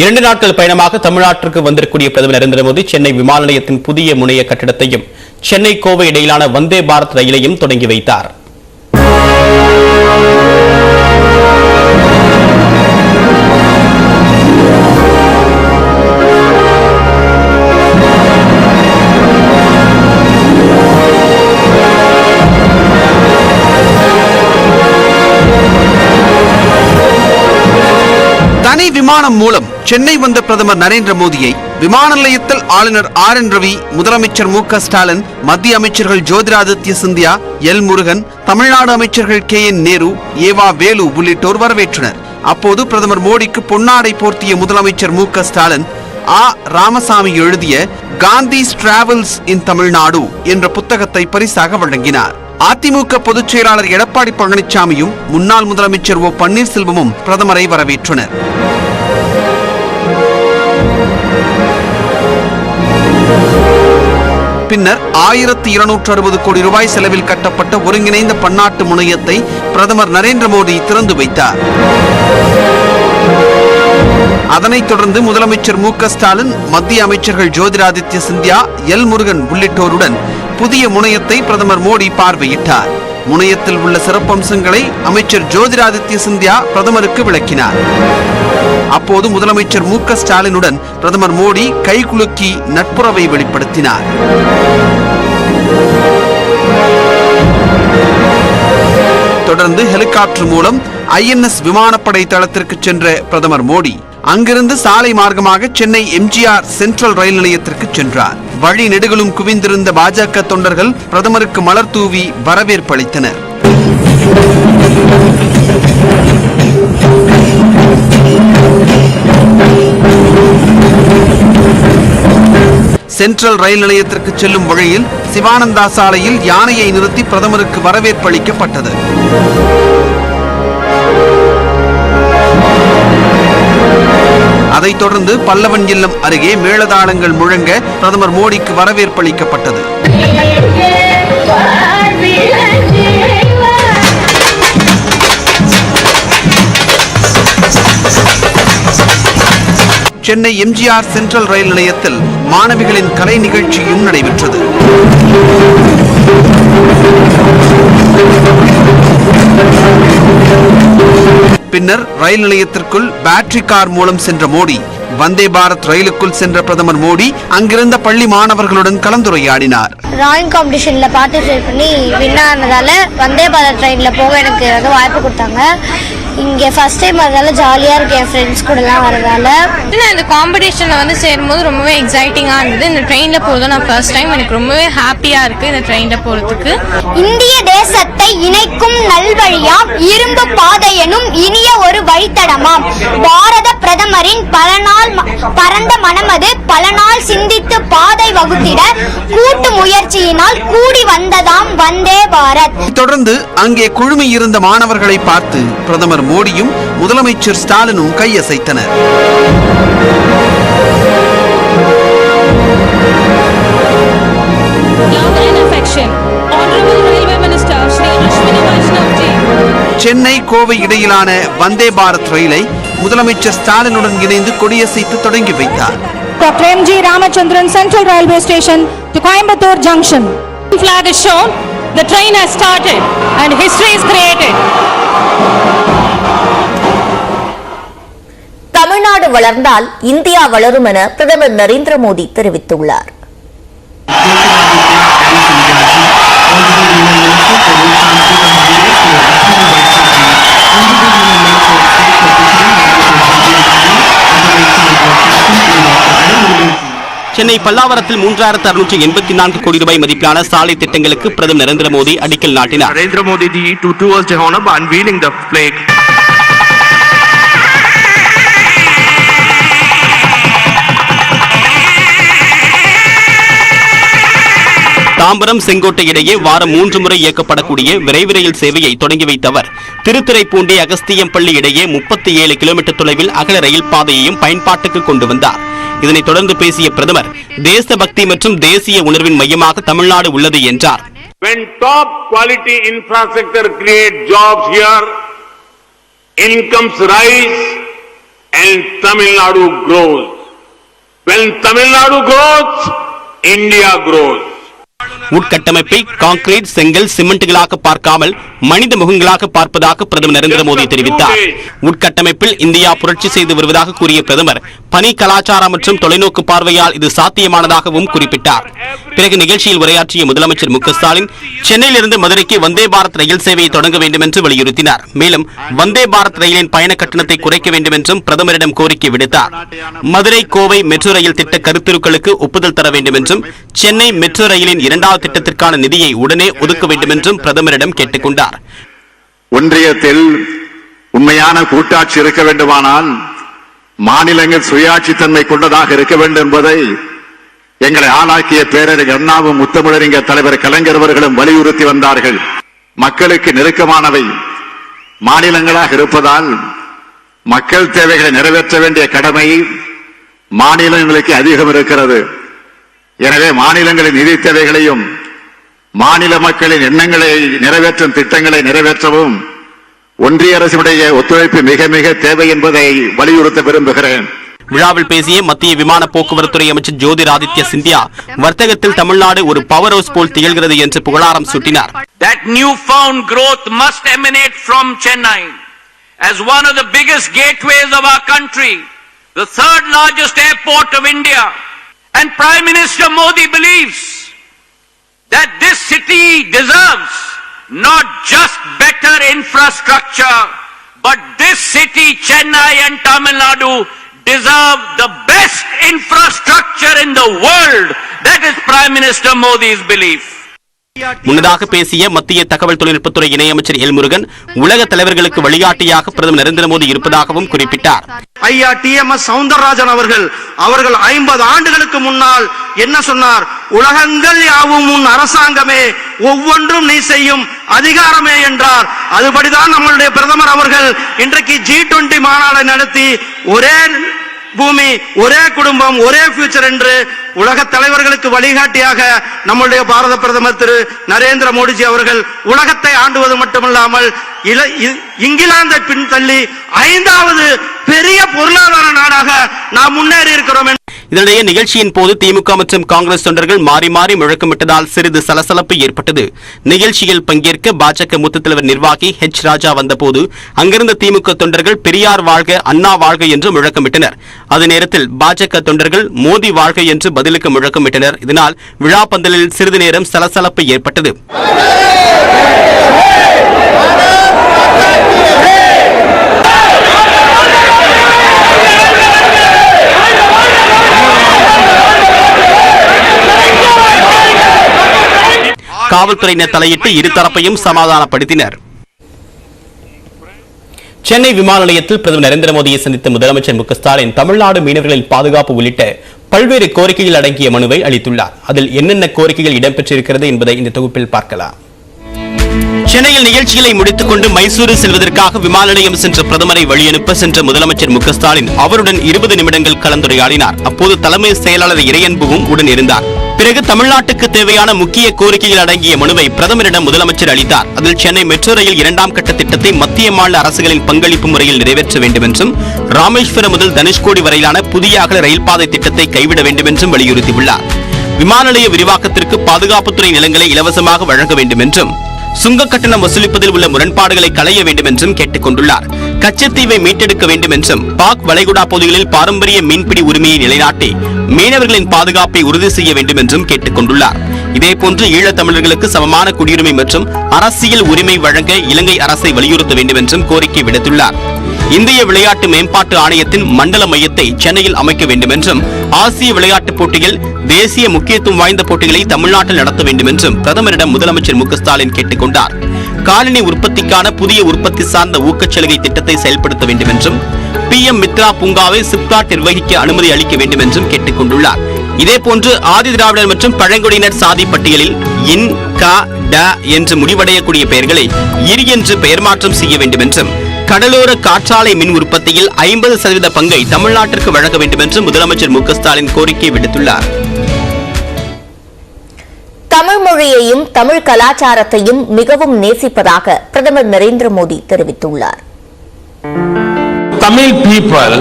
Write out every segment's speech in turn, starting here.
2 நாட்கள் பயணமாக தமிழ்நாட்டிற்கு வந்திருக்கூடிய பிரதமர் நரேந்திர மோடி சென்னை விமான நிலையத்தின் புதிய முனைய கட்டிடத்தையும் சென்னை கோவை இடையிலான வந்தே பாரத் ரயிலையும் தொடங்கி வைத்தார். தனி விமானம் மூலம் சென்னை வந்த பிரதமர் நரேந்திர மோடியை விமான நிலையத்தில் ஆளுநர் RN ரவி, முதலமைச்சர் மு க ஸ்டாலின், மத்திய அமைச்சர்கள் ஜோதிராதித்ய சிந்தியா, எல் முருகன், தமிழ்நாடு அமைச்சர்கள் KN நேரு, ஏவா வேலு உள்ளிட்டோர் வரவேற்றனர். அப்போது பிரதமர் மோடிக்கு பொன்னாடை போர்த்திய முதலமைச்சர் மு க ஸ்டாலின் ராமசாமி எழுதிய காந்திஸ் டிராவல்ஸ் இன் தமிழ்நாடு என்ற புத்தகத்தை பரிசாக வழங்கினார். அதிமுக பொதுச் செயலாளர் எடப்பாடி பழனிசாமியும் முன்னாள் முதலமைச்சர் O பன்னீர்செல்வமும் பிரதமரை வரவேற்றனர். பின்னர் 1260 கோடி ரூபாய் செலவில் கட்டப்பட்ட ஒருங்கிணைந்த பன்னாட்டு முனையத்தை பிரதமர் நரேந்திர மோடி திறந்து வைத்தார். அதனைத் தொடர்ந்து முதலமைச்சர் மு க ஸ்டாலின், மத்திய அமைச்சர்கள் ஜோதிராதித்ய சிந்தியா, எல் முருகன் உள்ளிட்டோருடன் புதிய முனையத்தை பிரதமர் மோடி பார்வையிட்டார். முனையத்தில் உள்ள சிறப்பம்சங்களை அமைச்சர் ஜோதிராதித்ய சிந்தியா பிரதமருக்கு விளக்கினார். அப்போது முதலமைச்சர் மு க ஸ்டாலினுடன் பிரதமர் மோடி கைகுலுக்கி நட்புறவை வெளிப்படுத்தினார். தொடர்ந்து ஹெலிகாப்டர் மூலம் INS விமானப்படை தளத்திற்கு சென்ற பிரதமர் மோடி அங்கிருந்து சாலை மார்க்கமாக சென்னை MGR சென்ட்ரல் ரயில் நிலையத்திற்கு சென்றார். வழி நெடுகிலும் குவிந்திருந்த பாஜக தொண்டர்கள் பிரதமருக்கு மலர் தூவி வரவேற்பு அளித்தனர். சென்ட்ரல் ரயில் நிலையத்திற்கு செல்லும் வழியில் சிவானந்தா சாலையில் யானையை நிறுத்தி பிரதமருக்கு வரவேற்பு அளிக்கப்பட்டது. அதைத் தொடர்ந்து பல்லவன் இல்லம் அருகே மேளதாளங்கள் முழங்க பிரதமர் மோடிக்கு வரவேற்பு அளிக்கப்பட்டது. சென்னை MGR சென்ட்ரல் ரயில் நிலையத்தில் மாணவிகளின் கலை நிகழ்ச்சியும் நடைபெற்றது. பின்னர் ரயில் நிலையத்திற்குள் பேட்டரி கார் மூலம் சென்ற மோடி வந்தே பாரத் ரயிலுக்குள் சென்ற பிரதமர் மோடி அங்கிருந்த பள்ளி மாணவர்களுடன் கலந்துரையாடினார். டிராயிங் காம்படிஷன்ல பார்ட்டிசிபேட் பண்ணி வின் ஆனதால வந்தே பாரத் ட்ரெயின்ல போக எனக்கு வாய்ப்பு கொடுத்தாங்க. இங்க ஃபர்ஸ்ட் டைம் வரதால ஜாலியா இருக்கு, என் ஃப்ரெண்ட்ஸ் கூட எல்லாம் வரதால. நான் இந்த காம்படிஷன்ல சேரும்போது ரொம்பவே எக்ஸைட்டிங்கா இருந்தது. இந்த ட்ரெயின்ல போறது நான் ஃபர்ஸ்ட் டைம், எனக்கு ரொம்பவே ஹாப்பியா இருக்கு இந்த ட்ரெயின்ல போறதுக்கு. இந்திய தேசத்தை இணைக்கும் நல்வழியாம், இரும்பு பாதை எனும் இனிய ஒரு வழித்தடமாம். பாரத பிரதமரின் பரந்த மனமது பல நாள் சிந்தித்து பாதை வகுத்திட கூட்டு முயற்சியினால் கூடி வந்ததாம் வந்தே பாரத். தொடர்ந்து அங்கே குழுமி இருந்த மாணவர்களை பார்த்து பிரதமர் மோடியும் முதலமைச்சர் ஸ்டாலினும் கையசைத்தனர். சென்னை கோவை இடையிலான வந்தே பாரத் ரயிலை முதலமைச்சர் ஸ்டாலினுடன் இணைந்து கொடியசைத்து தொடங்கி வைத்தார். Dr. M.G. Ramachandran Central Railway Station to Coimbatore Junction. Flag is shown, the train has started and history is created. Tamil Nadu வளர்ந்தால் இந்தியா வளரும் என பிரதமர் நரேந்திர மோடி தெரிவித்துள்ளார். சென்னை பல்லாவரத்தில் 3684 கோடி ரூபாய் மதிப்பிலான சாலை திட்டங்களுக்கு பிரதமர் நரேந்திர மோடி அடிக்கல் நாட்டினார். Narendra Modi towards the honor by unveiling the flag. Tambaram Sengottai இடையே வாரம் 3 முறை இயக்கப்படக்கூடிய விரைவு ரயில் சேவையை தொடங்கி வைத்தவர் திருத்துறைப்பூண்டி அகஸ்தியம்பள்ளி இடையே 37 கிலோமீட்டர் தொலைவில் அகல ரயில் பாதையையும் பயன்பாட்டுக்கு கொண்டு வந்தார். இதனைத் தொடர்ந்து பேசிய பிரதமர் தேசபக்தி மற்றும் தேசிய உணர்வின் மையமாக தமிழ்நாடு உள்ளது என்றார். When top quality infrastructure create jobs here, incomes rise and Tamil Nadu grows. When Tamil Nadu grows, India grows. உட்கட்டமைப்பை கான்கிரீட், செங்கல், சிமெண்ட்களாக பார்க்காமல் மனித முகங்களாக பார்ப்பதாக பிரதமர் நரேந்திர மோடி தெரிவித்தார். உட்கட்டமைப்பில் இந்தியா புரட்சி செய்து வருவதாக கூறிய பிரதமர் பணி, கலாச்சாரம் மற்றும் தொலைநோக்கு பார்வையால் இது சாத்தியமானதாகவும் குறிப்பிட்டார். பிறகு நிகழ்ச்சியில் உரையாற்றிய முதலமைச்சர் மு க ஸ்டாலின் சென்னையிலிருந்து மதுரைக்கு வந்தே பாரத் ரயில் சேவையை தொடங்க வேண்டும் என்று வலியுறுத்தினார். மேலும் வந்தே பாரத் ரயிலின் பயண கட்டணத்தை குறைக்க வேண்டும் என்றும் பிரதமரிடம் கோரிக்கை விடுத்தார். மதுரை கோவை மெட்ரோ ரயில் திட்ட கருத்துருக்களுக்கு ஒப்புதல் தர வேண்டும் என்றும் சென்னை மெட்ரோ ரயிலின் இரண்டாவது திட்டத்திற்கான நிதியை உடனே ஒதுக்க வேண்டும் என்றும் பிரதமரிடம் கேட்டுக் கொண்டார். ஒன்றியத்தில் உண்மையான கூட்டாட்சி இருக்க வேண்டுமானால் மாநிலங்கள் சுயாட்சி தன்மை கொண்டதாக இருக்க வேண்டும் என்பதை எங்களை ஆளாக்கிய பேரறிஞர் அண்ணாவும் முத்தமிழறிஞர் தலைவர் கலைஞர் அவர்களும் வலியுறுத்தி வந்தார்கள். மக்களுக்கு நெருக்கமானவை மாநிலங்களாக இருப்பதால் மக்கள் தேவைகளை நிறைவேற்ற வேண்டிய கடமை மாநிலங்களுக்கு அதிகம் இருக்கிறது. எனவே மாநிலங்களின் நிதி தேவைகளையும் மாநில மக்களின் எண்ணங்களை நிறைவேற்றும் திட்டங்களை நிறைவேற்றவும் ஒன்றிய அரசுடைய ஒத்துழைப்பு மிக மிக தேவை என்பதை வலியுறுத்த விரும்புகிறேன். விழாவில் பேசிய மத்திய விமான போக்குவரத்துறை அமைச்சர் ஜோதிராதித்ய சிந்தியா வர்த்தகத்தில் தமிழ்நாடு ஒரு பவர் ஹவுஸ் போல் திகழ்கிறது என்று புகழாரம் சூட்டினார். That newfound growth must emanate from Chennai as one of the biggest gateways of our country, the third largest airport of India. And Prime Minister Modi believes that this city deserves not just better infrastructure, but this city, Chennai and Tamil Nadu, deserve the best infrastructure in the world. That is Prime Minister Modi's belief. முன்னதாக பேசிய மத்திய தகவல் தொழில்நுட்பத்துறை இணையமைச்சர் L Murugan உலக தலைவர்களுக்கு வழிகாட்டியாக பிரதமர் நரேந்திர மோடி இருப்பதாகவும் குறிப்பிட்டார். ஐயா TMS சவுந்தரராஜன் அவர்கள் 50 ஆண்டுகளுக்கு முன்னால் என்ன சொன்னார்? உலகங்கள் யாவும் உன் அரசாங்கமே, ஒவ்வொன்றும் நீ செய்யும் அதிகாரமே என்றார். அதுபடிதான் நம்மளுடைய பிரதமர் அவர்கள் இன்றைக்கு G20 மாநாடு நடத்தி ஒரே பூமி, ஒரே குடும்பம், ஒரே ஃபியூச்சர் என்று உலக தலைவர்களுக்கு வழிகாட்டியாக நம்முடைய பாரத பிரதமர் திரு நரேந்திர மோடிஜி அவர்கள் உலகத்தை ஆண்டுவது மட்டுமல்லாமல் இங்கிலாந்தை பின்தள்ளி 5வது பெரிய பொருளாதார நாடாக நாம் முன்னேறி இருக்கிறோம். இதனிடையே நிகழ்ச்சியின் போது திமுக மற்றும் காங்கிரஸ் தொண்டர்கள் மாறி மாறி முழக்கமிட்டதால் சிறிது சலசலப்பு ஏற்பட்டது. நிகழ்ச்சியில் பங்கேற்க பாஜக மூத்த தலைவர் நிர்வாகி H ராஜா வந்தபோது அங்கிருந்த திமுக தொண்டர்கள் பெரியார் வாழ்க, அண்ணா வாழ்க என்று முழக்கமிட்டனர். அதே நேரத்தில் பாஜக தொண்டர்கள் மோடி வாழ்க என்று பதிலுக்கு முழக்கமிட்டனர். இதனால் விழா பந்தலில் சிறிது நேரம் சலசலப்பு ஏற்பட்டது. காவல்துறையினர் தலையிட்டு இருதரப்பையும் சமாதானப்படுத்தினர். சென்னை விமான நிலையத்தில் பிரதமர் நரேந்திர மோடியை சந்தித்த முதலமைச்சர் மு க ஸ்டாலின் தமிழ்நாடு மீனவர்களின் பாதுகாப்பு உள்ளிட்ட பல்வேறு கோரிக்கைகள் அடங்கிய மனுவை அளித்துள்ளார். அதில் என்னென்ன கோரிக்கைகள் இடம்பெற்றிருக்கிறது என்பதை இந்த தொகுப்பில் பார்க்கலாம். சென்னையில் நிகழ்ச்சிகளை முடித்துக் கொண்டு மைசூரு செல்வதற்காக விமான நிலையம் சென்ற பிரதமரை வழியனுப்ப சென்ற முதலமைச்சர் மு க ஸ்டாலின் அவருடன் 20 நிமிடங்கள் கலந்துரையாடினார். அப்போது தலைமை செயலாளர் இறையன்புவும் உடன் இருந்தார். பிறகு தமிழ்நாட்டுக்கு தேவையான முக்கிய கோரிக்கைகள் அடங்கிய மனுவை பிரதமரிடம் முதலமைச்சர் அளித்தார். அதில் சென்னை மெட்ரோ ரயில் 2ஆம் கட்ட திட்டத்தை மத்திய மாநில அரசுகளின் பங்களிப்பு முறையில் நிறைவேற்ற வேண்டும் என்றும், ராமேஸ்வரம் முதல் தனுஷ்கோடி வரையிலான புதிய அகல ரயில் பாதை திட்டத்தை கைவிட வேண்டும் என்றும் வலியுறுத்தியுள்ளார். விமான நிலைய விரிவாக்கத்திற்கு பாதுகாப்புத்துறை நிலங்களை இலவசமாக வழங்க வேண்டும் என்றும், சுங்க கட்டணம் வசூலிப்பதில் உள்ள முரண்பாடுகளை களைய வேண்டும் என்றும் கேட்டுக் கொண்டுள்ளார். கச்சத்தீவை மீட்டெடுக்க வேண்டும் என்றும், பாக் வளைகுடா பகுதிகளில் பாரம்பரிய மீன்பிடி உரிமையை நிலைநாட்டி மீனவர்களின் பாதுகாப்பை உறுதி செய்ய வேண்டும் என்றும் கேட்டுக் கொண்டுள்ளார். இதேபோன்று ஈழத் தமிழர்களுக்கு சமமான குடியுரிமை மற்றும் அரசியல் உரிமை வழங்க இலங்கை அரசை வலியுறுத்த வேண்டும் என்றும் கோரிக்கை விடுத்துள்ளார். இந்திய விளையாட்டு மேம்பாட்டு ஆணையத்தின் மண்டல மையத்தை சென்னையில் அமைக்க வேண்டும் என்றும், ஆசிய விளையாட்டுப் போட்டிகள் தேசிய முக்கியத்துவம் வாய்ந்த போட்டிகளை தமிழ்நாட்டில் நடத்த வேண்டும் என்றும் பிரதமரிடம் முதலமைச்சர் மு க ஸ்டாலின் கேட்டுக் கொண்டார். காலனி உற்பத்திக்கான புதிய உற்பத்தி சார்ந்த ஊக்கச்சலுகை திட்டத்தை செயல்படுத்த வேண்டும் என்றும், PM மித்ரா பூங்காவை சிப்காட் நிர்வகிக்க அனுமதி அளிக்க வேண்டும் என்றும் கேட்டுக் கொண்டுள்ளார். இதேபோன்று ஆதி திராவிடர் மற்றும் பழங்குடியினர் சாதி பட்டியலில் இன், க, ட என்று முடிவடையக்கூடிய பெயர்களை இர் என்று பெயர் மாற்றம் செய்ய வேண்டும் என்றும், கடலோர காற்றாலை மின் உற்பத்தியில் 50% பங்கை தமிழ்நாட்டிற்கு வழங்க வேண்டும் என்று முதலமைச்சர் மு க ஸ்டாலின் கோரிக்கை விடுத்துள்ளார். தமிழ் மொழியையும் தமிழ் கலாச்சாரத்தையும் மிகவும் நேசிப்பதாக பிரதமர் நரேந்திர மோடி தெரிவித்துள்ளார். Tamil people,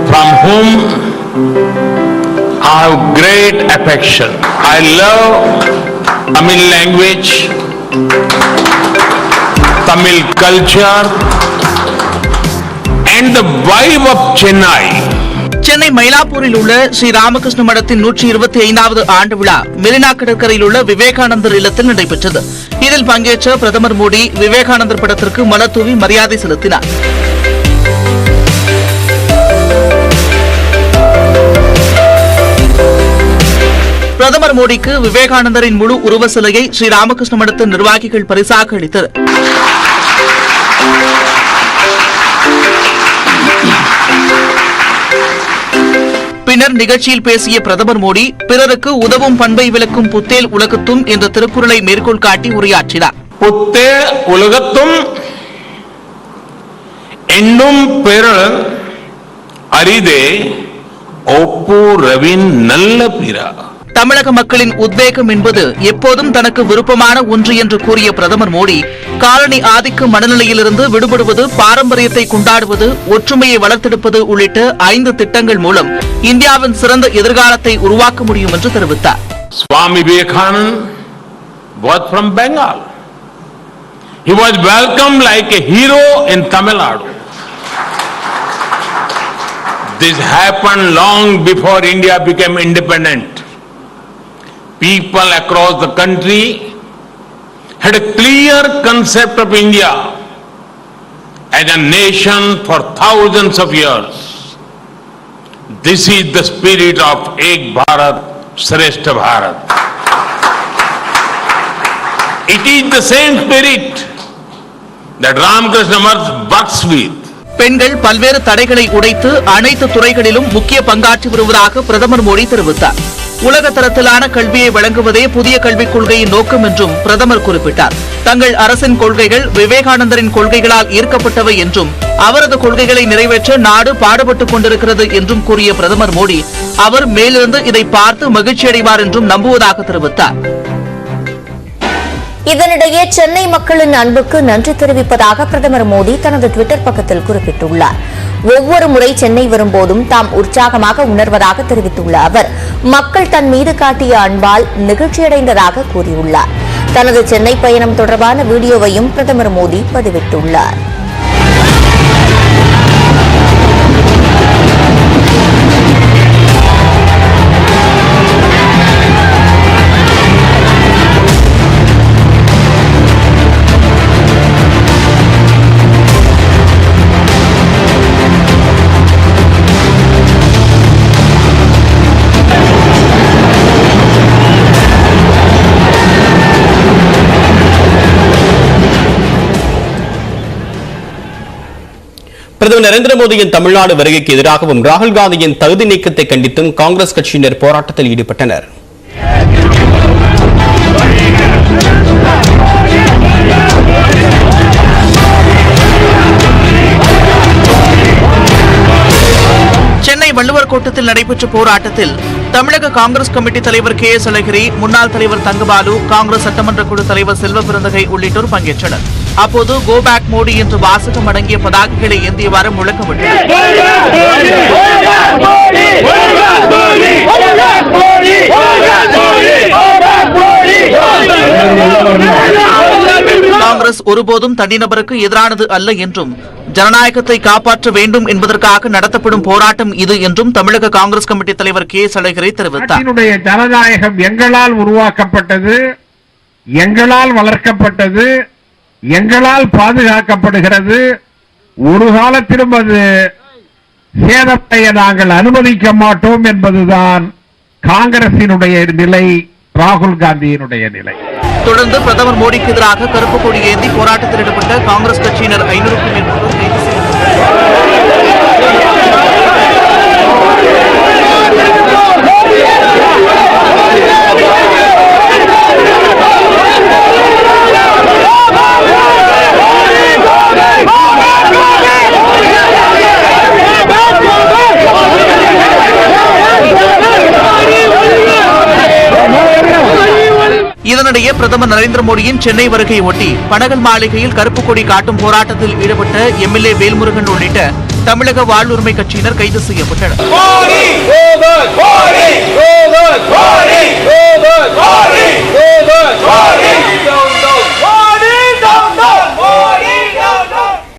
from whom I have great affection. I love Tamil language, Tamil culture, and the vibe of Chennai. Chennai மயிலாப்பூரில் உள்ள ஸ்ரீ ராமகிருஷ்ண மடத்தின் 125வது ஆண்டு விழா மெரினா கடற்கரையில் உள்ள விவேகானந்தர் இல்லத்தில் நடைபெற்றது. இதில் பங்கேற்ற பிரதமர் மோடி விவேகானந்தர் படத்திற்கு மலர் தூவி மரியாதை செலுத்தினார். பிரதமர் மோடிக்கு விவேகானந்தரின் முழு உருவ சிலையை ஸ்ரீ ராமகிருஷ்ண மடத்தின் நிர்வாகிகள் பரிசாக அளித்தனர். பின்னர் நிகழ்ச்சியில் பேசிய பிரதமர் மோடி பிறருக்கு உதவும் பண்பை விளக்கும் புத்தேல் உலகத்தும் என்ற திருக்குறளை மேற்கோள் காட்டி உரையாற்றினார். புத்தேல் உலகத்தும் என்னும் பெறல் அரிதே ஒப்பு ரவின் நல்ல பிறா. தமிழக மக்களின் உத்வேகம் என்பது எப்போதும் தனக்கு விருப்பமான ஒன்று என்று கூறிய பிரதமர் மோடி காலனி ஆதிக்க மனநிலையிலிருந்து விடுபடுவது, பாரம்பரியத்தை கொண்டாடுவது, ஒற்றுமையை வளர்த்தெடுப்பது உள்ளிட்ட 5 திட்டங்கள் மூலம் இந்தியாவின் சிறந்த எதிர்காலத்தை உருவாக்க முடியும் என்று தெரிவித்தார். Swami Vivekananda was from Bengal. He was welcomed like a hero in Tamil Nadu. This happened long before India became independent. People across the country had a clear concept of India as a nation for thousands of years. This is the spirit of Ek Bharat, Shrestha Bharat. It is the same spirit that Ramakrishna Math works with. பெண்கள் பல்வேறு தடைகளை உடைத்து அனைத்து துறைகளிலும் முக்கிய பங்காற்றி வருவதாக பிரதமர் மோடி தெரிவித்தார். உலக தரத்திலான கல்வியை வழங்குவதே புதிய கல்விக் கொள்கையின் நோக்கம் என்றும் பிரதமர் குறிப்பிட்டார். தங்கள் அரசின் கொள்கைகள் விவேகானந்தரின் கொள்கைகளால் ஈர்க்கப்பட்டவை என்றும் அவரது கொள்கைகளை நிறைவேற்ற நாடு பாடுபட்டுக் கொண்டிருக்கிறது என்றும் கூறிய பிரதமர் மோடி அவர் மேலிருந்து இதை பார்த்து மகிழ்ச்சியடைவார் என்றும் நம்புவதாக தெரிவித்தார். இதனிடையே சென்னை மக்களின் அன்புக்கு நன்றி தெரிவிப்பதாக பிரதமர் மோடி தனது டுவிட்டர் பக்கத்தில் குறிப்பிட்டுள்ளார். ஒவ்வொரு முறை சென்னை வரும்போதும் தாம் உற்சாகமாக உணர்வதாக தெரிவித்துள்ள அவர் மக்கள் தன் மீது காட்டிய அன்பால் நெகிழ்ச்சியடைந்ததாக கூறியுள்ளார். தனது சென்னை பயணம் தொடர்பான வீடியோவையும் பிரதமர் மோடி பதிவிட்டுள்ளார். பிரதமர் நரேந்திர மோடியின் தமிழ்நாடு வருகைக்கு எதிராகவும் ராகுல் காந்தியின் தகுதி நீக்கத்தை கண்டித்தும் காங்கிரஸ் கட்சியினர் போராட்டத்தில் ஈடுபட்டனர். சென்னை வள்ளுவர் கோட்டத்தில் நடைபெற்ற போராட்டத்தில் தமிழக காங்கிரஸ் கமிட்டி தலைவர் KS அழகிரி, முன்னாள் தலைவர் தங்கபாலு, காங்கிரஸ் சட்டமன்ற குழு தலைவர் செல்வ பிறந்தகை உள்ளிட்டோர் பங்கேற்றனர். அப்போது கோ பேக் மோடி என்று வாசகம் அடங்கிய பதாகைகளை ஏந்தியவாறு முழக்கமிட்டனர். காங்கிரஸ் ஒருபோதும் தனிநபருக்கு எதிரானது அல்ல என்றும் ஜனநாயகத்தை காப்பாற்ற வேண்டும் என்பதற்காக நடத்தப்படும் போராட்டம் இது என்றும் தமிழக காங்கிரஸ் கமிட்டி தலைவர் KS அழகிரி தெரிவித்தார். ஜனநாயகம் எங்களால் உருவாக்கப்பட்டது, எங்களால் வளர்க்கப்பட்டது, எங்களால் பாதுகாக்கப்படுகிறது. ஒரு காலத்திலும் அது சேதப்படைய நாங்கள் அனுமதிக்க மாட்டோம் என்பதுதான் காங்கிரசினுடைய நிலை, ராகுல் காந்தியினுடைய நிலை. தொடர்ந்து பிரதமர் மோடிக்கு எதிராக கருப்பு கொடி ஏந்தி போராட்டத்தில் ஈடுபட்ட காங்கிரஸ் கட்சியினர் 500க்கும் மேற்பட்டோர் கைது இதனிடையே பிரதமர் நரேந்திர மோடியின் சென்னை வருகையை ஒட்டி பனகல் மாளிகையில் கருப்பு கொடி காட்டும் போராட்டத்தில் ஈடுபட்ட எம்எல்ஏ வேல்முருகன் உள்ளிட்ட தமிழக வாழ்வுரிமை கட்சியினர் கைது செய்யப்பட்டனர்.